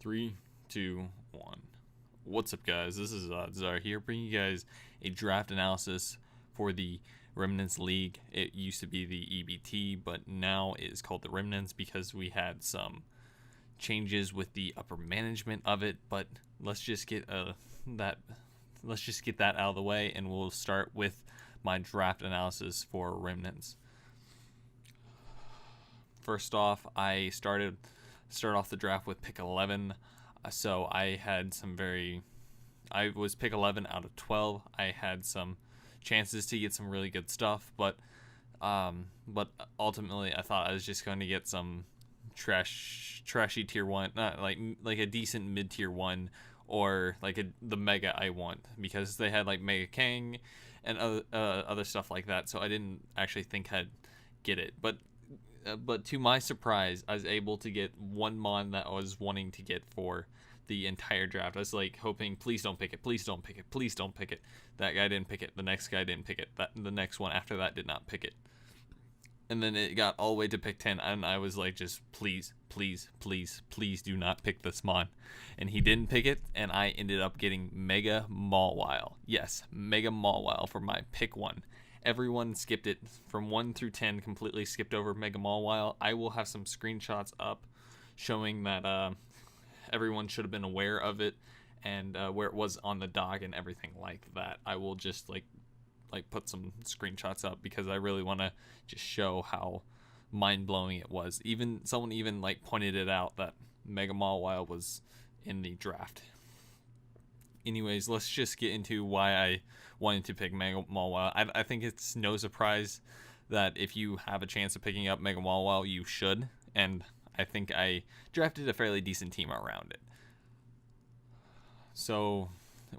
Three, two, one. What's up, guys? This is Czar here, bringing you guys a draft analysis for the Remnants League. It used to be the EBT, but now it is called the Remnants because we had some changes with the upper management of it. But let's just get that out of the way, and we'll start with my draft analysis for Remnants. First off, I start off the draft with pick 11. So I was pick 11 out of 12. I had some chances to get some really good stuff, but ultimately I thought I was just going to get some trashy tier 1, not like a decent mid tier 1, or like the mega I want, because they had like Mega Kang and other stuff like that. So I didn't actually think I'd get it, but to my surprise, I was able to get one mon that I was wanting to get for the entire draft. I was like hoping, please don't pick it, please don't pick it, please don't pick it. That guy didn't pick it. The next guy didn't pick it. The next one after that did not pick it. And then it got all the way to pick 10, and I was like, just please, please, please, please do not pick this mon. And he didn't pick it, and I ended up getting Mega Mawile. Yes, Mega Mawile for my pick 1. Everyone skipped it from 1 through 10, completely skipped over Mega Mawile. I will have some screenshots up showing that everyone should have been aware of it, and where it was on the dock and everything like that. I will just like put some screenshots up because I really want to just show how mind-blowing it was. Someone even like pointed it out that Mega Mawile was in the draft. Anyways, let's just get into why I wanted to pick Mega Mawile. I think it's no surprise that if you have a chance of picking up Mega Mawile, you should, and I think I drafted a fairly decent team around it. So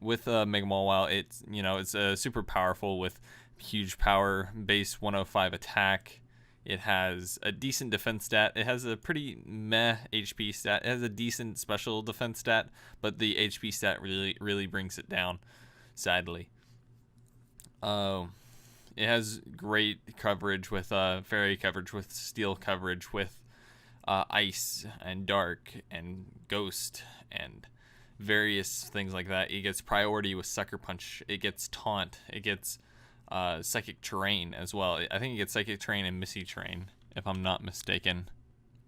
with Mega Mawile, it's super powerful with huge power, base 105 attack. It has a decent defense stat. It has a pretty meh HP stat. It has a decent special defense stat, but the HP stat really brings it down, sadly. It has great coverage with fairy coverage, with steel coverage, with ice and dark and ghost and various things like that. It gets priority with Sucker Punch. It gets taunt. It gets psychic terrain as well. I think it gets psychic terrain and misty terrain, if I'm not mistaken.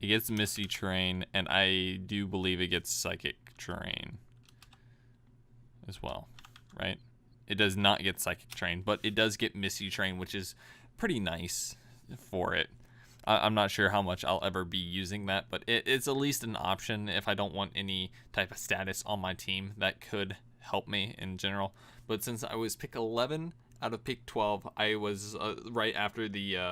It gets misty terrain, and I do believe it gets psychic terrain as well, right? It does not get psychic terrain, but it does get misty terrain, which is pretty nice for it. I'm not sure how much I'll ever be using that, but it's at least an option if I don't want any type of status on my team that could help me in general. But since I was pick 11 out of pick 12, I was right after the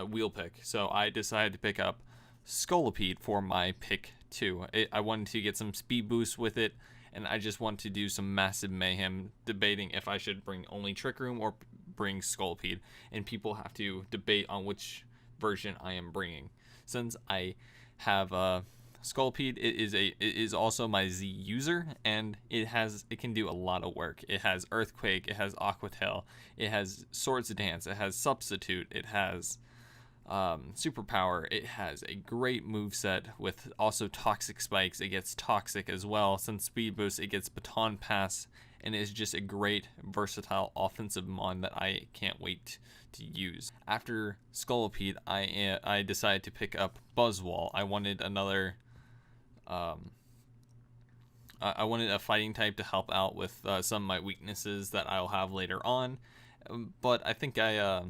wheel pick, so I decided to pick up Scolipede for my pick 2. I wanted to get some speed boost with it, and I just want to do some massive mayhem, debating if I should bring only Trick Room or bring Scolipede, and people have to debate on which version I am bringing. Since I have Scolipede, it is also my Z user, and it can do a lot of work. It has Earthquake, it has Aqua Tail, it has Swords Dance, it has Substitute, it has Superpower. It has a great moveset with also Toxic Spikes. It gets Toxic as well. Since Speed Boost, it gets Baton Pass, and is just a great versatile offensive mon that I can't wait to use. After Scolipede, I decided to pick up Buzzwole. I wanted another I wanted a fighting type to help out with some of my weaknesses that I'll have later on, but I think I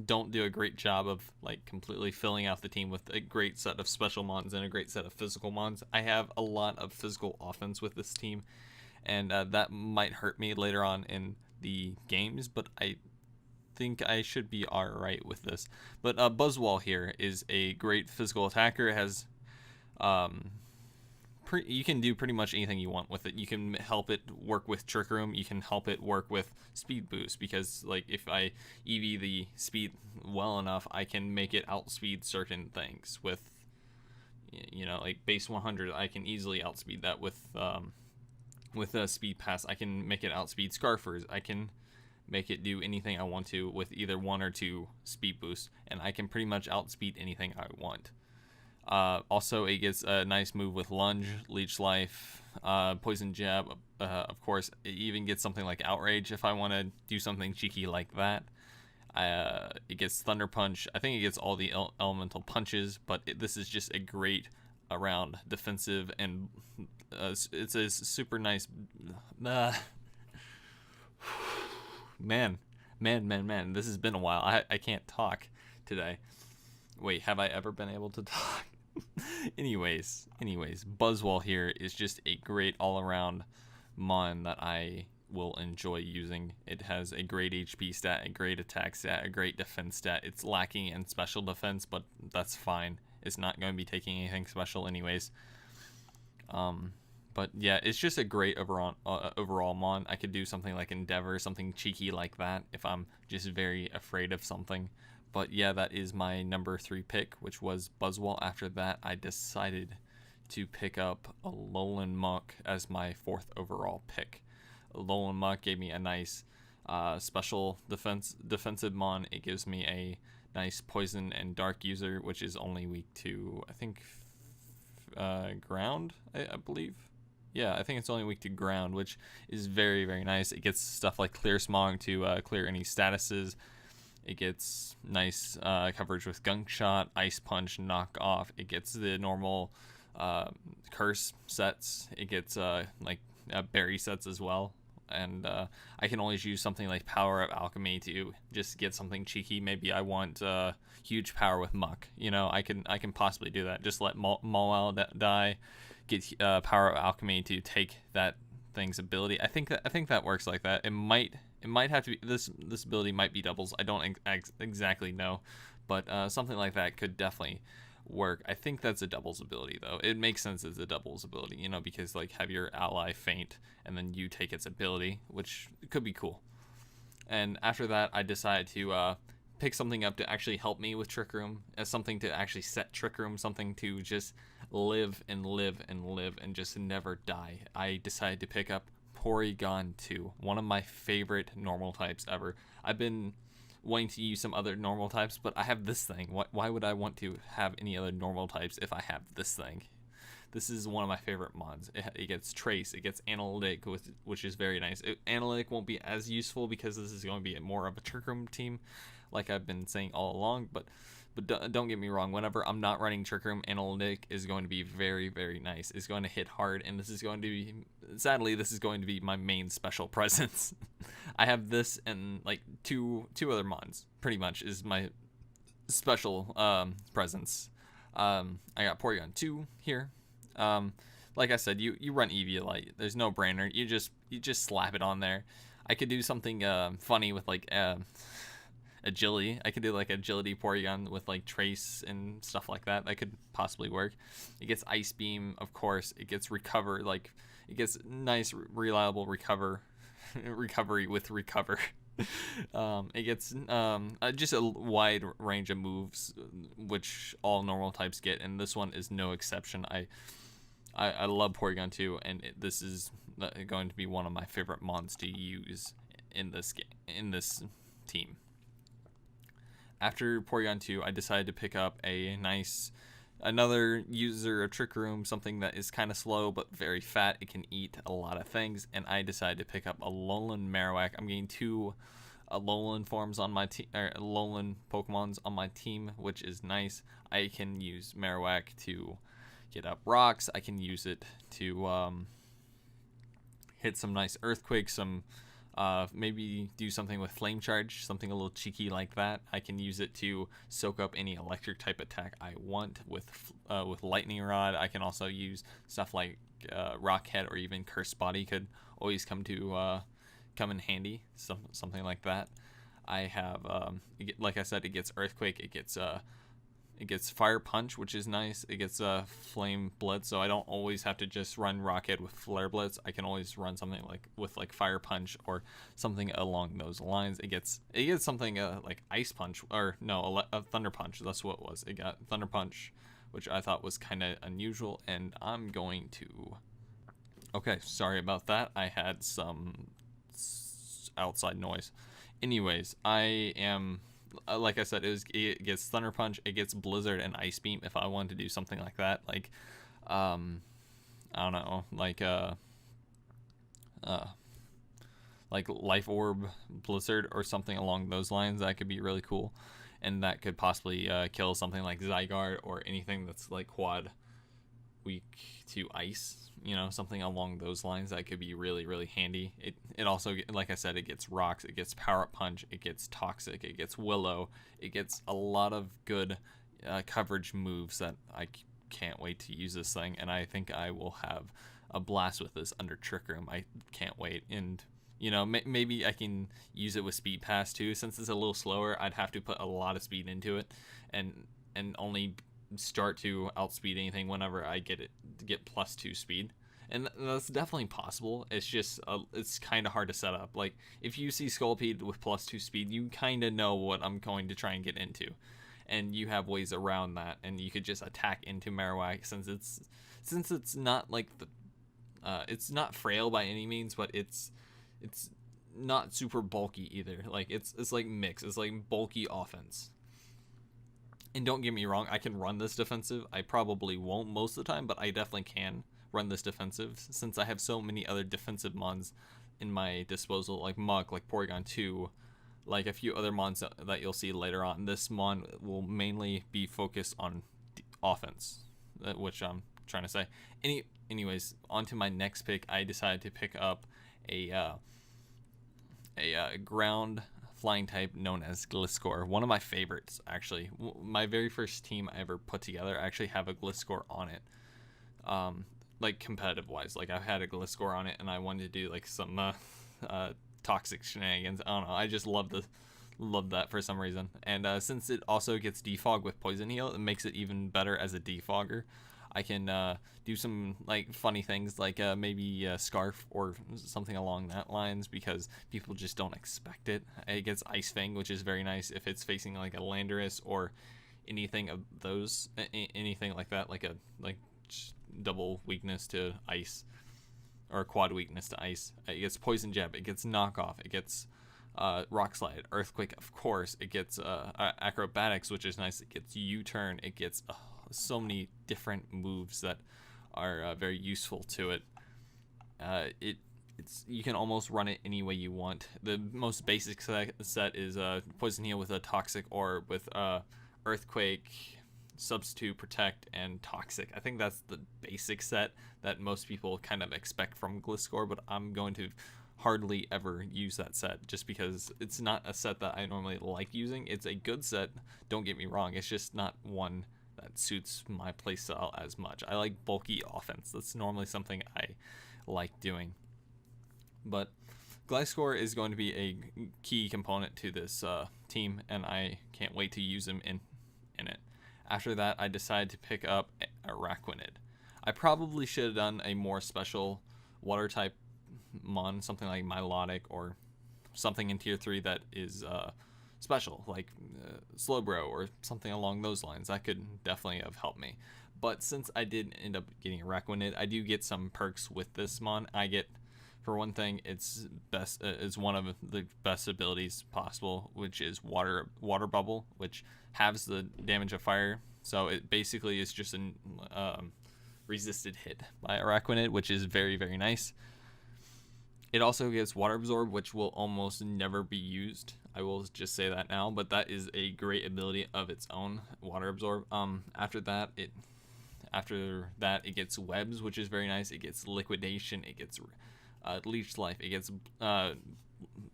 don't do a great job of like completely filling out the team with a great set of special mons and a great set of physical mons. I have a lot of physical offense with this team, and that might hurt me later on in the games, but I think I should be alright with this. But Buzzwole here is a great physical attacker. It has you can do pretty much anything you want with it. You can help it work with Trick Room. You can help it work with Speed Boost, because like if I EV the speed well enough, I can make it outspeed certain things with, like base 100. I can easily outspeed that with a Speed Pass. I can make it outspeed Scarfers. I can make it do anything I want to with either 1 or 2 Speed Boosts, and I can pretty much outspeed anything I want. Also, it gets a nice move with lunge, leech life, poison jab. Of course, it even gets something like outrage if I want to do something cheeky like that. It gets thunder punch. I think it gets all the elemental punches, but this is just a great around defensive, and it's a super nice. Uh, man, man. This has been a while. I can't talk today. Wait, have I ever been able to talk? anyways, Buzzwall here is just a great all-around mon that I will enjoy using. It has a great HP stat, a great attack stat, a great defense stat. It's lacking in special defense, but that's fine. It's not going to be taking anything special anyways. But yeah, it's just a great overall mon. I could do something like Endeavor, something cheeky like that if I'm just very afraid of something. But yeah, that is my number 3 pick, which was Buzzwall. After that, I decided to pick up Alolan Muck as my 4th overall pick. Alolan Muck gave me a nice special defensive mon. It gives me a nice poison and dark user, which is only weak to, I think, ground, I believe. Yeah, I think it's only weak to ground, which is very, very nice. It gets stuff like Clear Smog to clear any statuses. It gets nice coverage with Gunk Shot, Ice Punch, Knock Off. It gets the normal Curse sets. It gets Berry sets as well. And I can always use something like Power of Alchemy to just get something cheeky. Maybe I want huge power with Muck. You know, I can possibly do that. Just let Mawile die, get Power of Alchemy to take that thing's ability. I think that works like that. It might have to be this ability might be doubles. I don't exactly know, but something like that could definitely work. I think that's a doubles ability though. It makes sense as a doubles ability, you know, because like have your ally faint and then you take its ability, which could be cool. And after that, I decided to pick something up to actually help me with Trick Room, as something to actually set Trick Room, something to just live and just never die. I decided to pick up Porygon 2, one of my favorite normal types ever. I've been wanting to use some other normal types, but I have this thing. Why would I want to have any other normal types if I have this thing? This is one of my favorite mods. It gets Trace, it gets Analytic, which is very nice. Analytic won't be as useful because this is going to be more of a Trick Room team, like I've been saying all along, but don't get me wrong, whenever I'm not running Trick Room, Analytic is going to be very, very nice. It's going to hit hard, and this is going to be, sadly, this is going to be my main special presence. I have this and like two other mods, pretty much, is my special presence. I got Porygon 2 here. Like I said, you run Eviolite. There's no brainer. You just slap it on there. I could do something funny with like agility. I could do like agility Porygon with like Trace and stuff like that. That could possibly work. It gets Ice Beam, of course. It gets Recover. Like it gets nice, reliable recovery with Recover. It gets just a wide range of moves, which all normal types get, and this one is no exception. I love Porygon 2, and this is going to be one of my favorite mons to use in this game, in this team. After Porygon 2, I decided to pick up another user of Trick Room, something that is kind of slow but very fat. It can eat a lot of things, and I decided to pick up Alolan Marowak. I'm getting 2 Alolan forms on my team, or Alolan Pokemons on my team, which is nice. I can use Marowak to get up rocks. I can use it to hit some nice earthquakes, maybe do something with Flame Charge, something a little cheeky like that. I can use it to soak up any electric type attack I want with Lightning Rod. I can also use stuff like Rock Head or even Cursed Body could always come in handy. Something like that. I have like I said, it gets Earthquake. It gets Fire Punch, which is nice. It gets Flame Blitz, so I don't always have to just run Rocket with Flare Blitz. I can always run something with Fire Punch or something along those lines. It gets something like Ice Punch, or no, a Thunder Punch. That's what it was. It got Thunder Punch, which I thought was kind of unusual, and I'm going to... Okay, sorry about that. I had some outside noise. Anyways, I am like I said, it gets Thunder Punch, it gets Blizzard and Ice Beam. If I wanted to do something like that, um, I don't know, uh, like Life Orb Blizzard or something along those lines, that could be really cool, and that could possibly kill something like Zygarde or anything that's like quad weak to ice. Something along those lines that could be really, really handy. It also, like I said, it gets rocks, it gets Power Up Punch, it gets Toxic, it gets Willow, it gets a lot of good coverage moves that I can't wait to use this thing, and I think I will have a blast with this under Trick Room. I can't wait, and maybe I can use it with Speed Pass too. Since it's a little slower, I'd have to put a lot of speed into it, and only start to outspeed anything whenever I get +2 speed, and that's definitely possible. It's just it's kind of hard to set up. Like, if you see Scolipede with +2 speed, you kind of know what I'm going to try and get into, and you have ways around that, and you could just attack into Marowak, since it's not like it's not frail by any means, but it's not super bulky either. Like, it's like mix. It's like bulky offense. And don't get me wrong, I can run this defensive. I probably won't most of the time, but I definitely can run this defensive, since I have so many other defensive mons in my disposal, like Muk, like Porygon 2, like a few other mons that you'll see later on. This mon will mainly be focused on offense, which I'm trying to say. Anyways, on to my next pick. I decided to pick up a ground flying type known as Gliscor. One of my favorites, actually. My very first team I ever put together actually have a Gliscor on it. Like, competitive wise, like, I've had a Gliscor on it, and I wanted to do like some toxic shenanigans. I don't know, I just love that for some reason. And since it also gets defog with Poison Heal, it makes it even better as a defogger. I can do some like funny things, like maybe Scarf or something along that lines, because people just don't expect it. It gets Ice Fang, which is very nice if it's facing like a Landorus or anything of those, anything like that, like double weakness to ice or quad weakness to ice. It gets Poison Jab, it gets Knockoff, it gets Rock Slide, Earthquake, of course. It gets Acrobatics, which is nice. It gets U-Turn. It gets so many different moves that are very useful to it. You can almost run it any way you want. The most basic set is Poison Heal with a Toxic, or with Earthquake, Substitute, Protect, and Toxic. I think that's the basic set that most people kind of expect from Gliscor, but I'm going to hardly ever use that set, just because it's not a set that I normally like using. It's a good set, don't get me wrong, it's just not one that suits my playstyle as much. I like bulky offense. That's normally something I like doing. But Gliscor is going to be a key component to this team, and I can't wait to use him in it. After that, I decided to pick up Araquanid. I probably should have done a more special water type mon, something like Milotic, or something in tier 3 that is special, like Slowbro or something along those lines. That could definitely have helped me. But since I did end up getting Araquanid, I do get some perks with this mon. I get, for one thing, it's one of the best abilities possible, which is water bubble, which halves the damage of fire. So it basically is just a resisted hit by Araquanid, which is very, very nice. It also gets Water Absorb, which will almost never be used. I will just say that now, but that is a great ability of its own, Water Absorb. After that, it gets Webs, which is very nice. It gets Liquidation. It gets Leech Life. It gets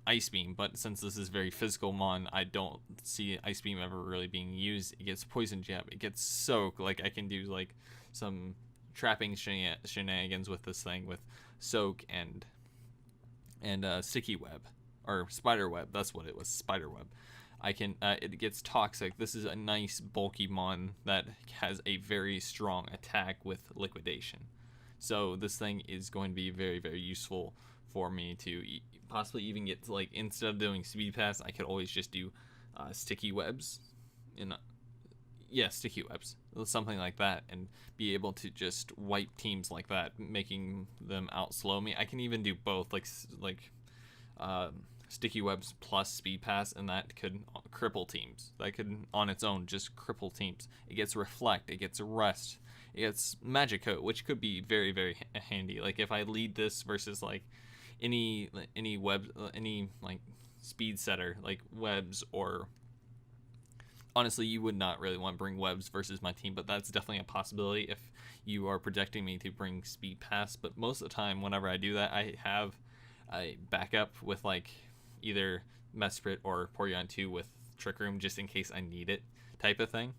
Ice Beam, but since this is very physical mon, I don't see Ice Beam ever really being used. It gets Poison Jab. It gets Soak. Like, I can do like some trapping shenanigans with this thing with Soak and Sticky Web, or Spider Web. That's what it was, Spider Web. I can it gets Toxic. This is a nice bulky mon that has a very strong attack with Liquidation. So this thing is going to be very, very useful for me to possibly even get to, like, instead of doing Speed Pass, I could always just do Sticky Webs. Sticky Webs, something like that, and be able to just wipe teams like that, making them outslow me. I can even do both, like sticky webs plus speed pass, and that could cripple teams. That could on its own just cripple teams. It gets reflect, it gets rest, it gets magic coat, which could be very very handy. Like if I lead this versus like any web any like speed setter like webs, or honestly you would not really want to bring webs versus my team, but that's definitely a possibility if you are projecting me to bring speed pass. But most of the time whenever I do that, I have a backup with like either Mesprit or Porygon 2 with Trick Room just in case I need it, type of thing.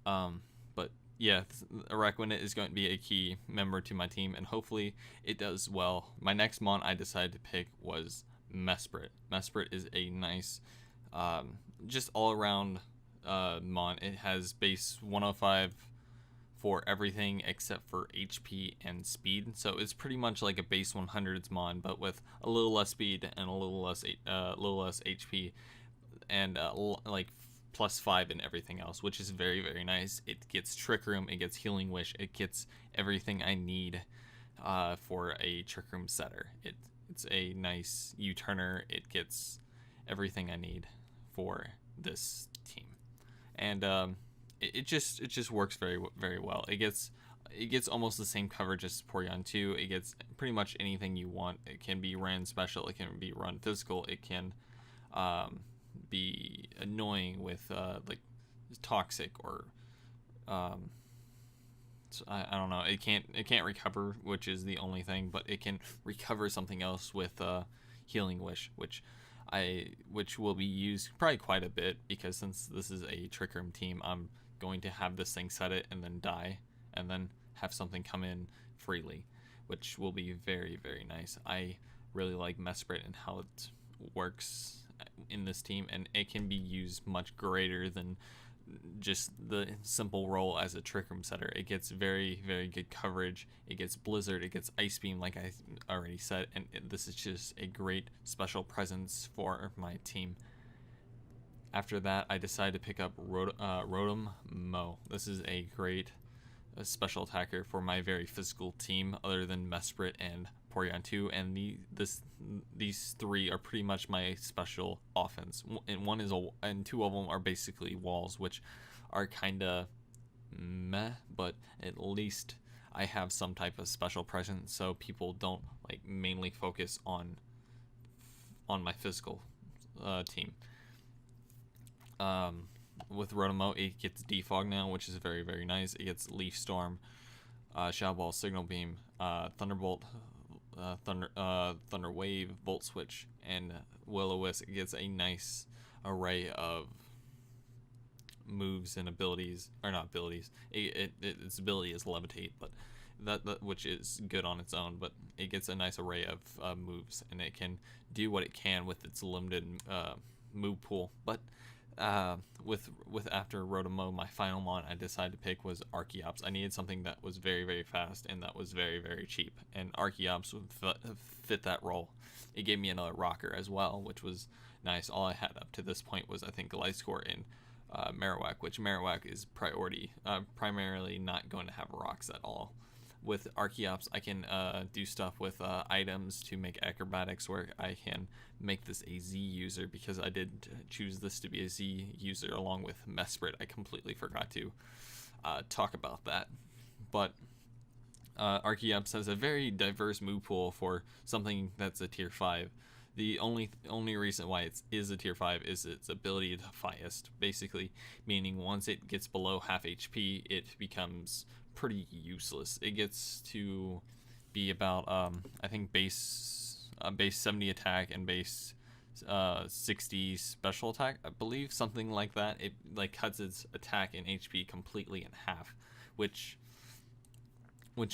But yeah, Araquanid is going to be a key member to my team, and hopefully it does well. My next mon I decided to pick was Mesprit. Mesprit is a nice, just all around mon. It has base 105 for everything except for HP and speed, so it's pretty much like a base 100's mon, but with a little less speed and a little less HP, and like +5 in everything else, which is very very nice. It gets Trick Room, it gets Healing Wish, it gets everything I need for a Trick Room setter. It's a nice U-turner. It gets everything I need for this team, and it just works very very well. It gets almost the same coverage as Porygon 2. It gets pretty much anything you want. It can be ran special, it can be run physical, it can be annoying with like toxic, or so I don't know. It can't recover, which is the only thing, but it can recover something else with Healing Wish, which will be used probably quite a bit, because since this is a Trick Room team, I'm going to have this thing set it and then die, and then have something come in freely, which will be very very nice. I really like Mesprit and how it works in this team, and it can be used much greater than just the simple role as a Trick Room setter. It gets very very good coverage, it gets Blizzard, it gets Ice Beam like I already said, and this is just a great special presence for my team. After that, I decided to pick up Rotom Mo. This is a great special attacker for my very physical team, other than Mesprit and Porygon 2, and these three are pretty much my special offense. And two of them are basically walls, which are kind of meh, but at least I have some type of special presence, so people don't like mainly focus on my physical team. With Rotom, it gets Defog now, which is very very nice. It gets Leaf Storm, Shadow Ball, Signal Beam, Thunderbolt, Thunder Wave, Volt Switch, and Will-O-Wisp. It gets a nice array of moves and abilities, or not abilities. Its ability is Levitate, but that which is good on its own. But it gets a nice array of moves, and it can do what it can with its limited move pool. But with after Rotom, my final mon I decided to pick was Archeops. I needed something that was very very fast and that was very very cheap, and Archeops would fit that role. It gave me another rocker as well, which was nice. All I had up to this point was I think Gliscor and Marowak, which Marowak is primarily not going to have rocks at all. With Archeops, I can do stuff with items to make acrobatics, where I can make this a Z user, because I did choose this to be a Z user along with Mesprit. I completely forgot to talk about that. But Archeops has a very diverse move pool for something that's a tier 5. The only reason why it is a tier 5 is its ability to Defiast, basically meaning once it gets below half HP, it becomes pretty useless. It gets to be about I think base 70 attack and base 60 special attack, I believe, something like that. It like cuts its attack and HP completely in half, which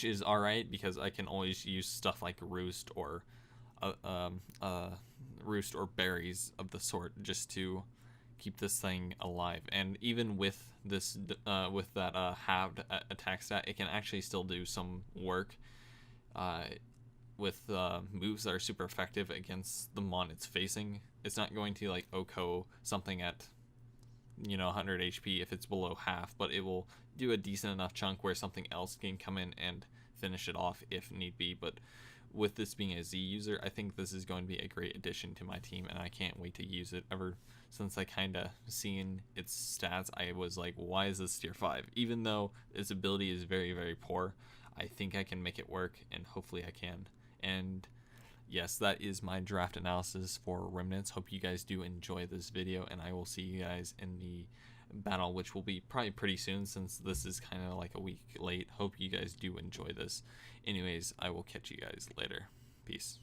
is alright, because I can always use stuff like Roost or berries of the sort just to keep this thing alive. And even with this with that halved attack stat, it can actually still do some work with moves that are super effective against the mon it's facing. It's not going to like OHKO something at 100 HP if it's below half, but it will do a decent enough chunk where something else can come in and finish it off if need be. But with this being a Z user, I think this is going to be a great addition to my team, and I can't wait to use it. Ever since I kind of seen its stats, I was like, why is this tier 5? Even though its ability is very, very poor, I think I can make it work, and hopefully I can. And yes, that is my draft analysis for Remnants. Hope you guys do enjoy this video, and I will see you guys in the battle, which will be probably pretty soon since this is kind of like a week late. Hope you guys do enjoy this. Anyways, I will catch you guys later. Peace.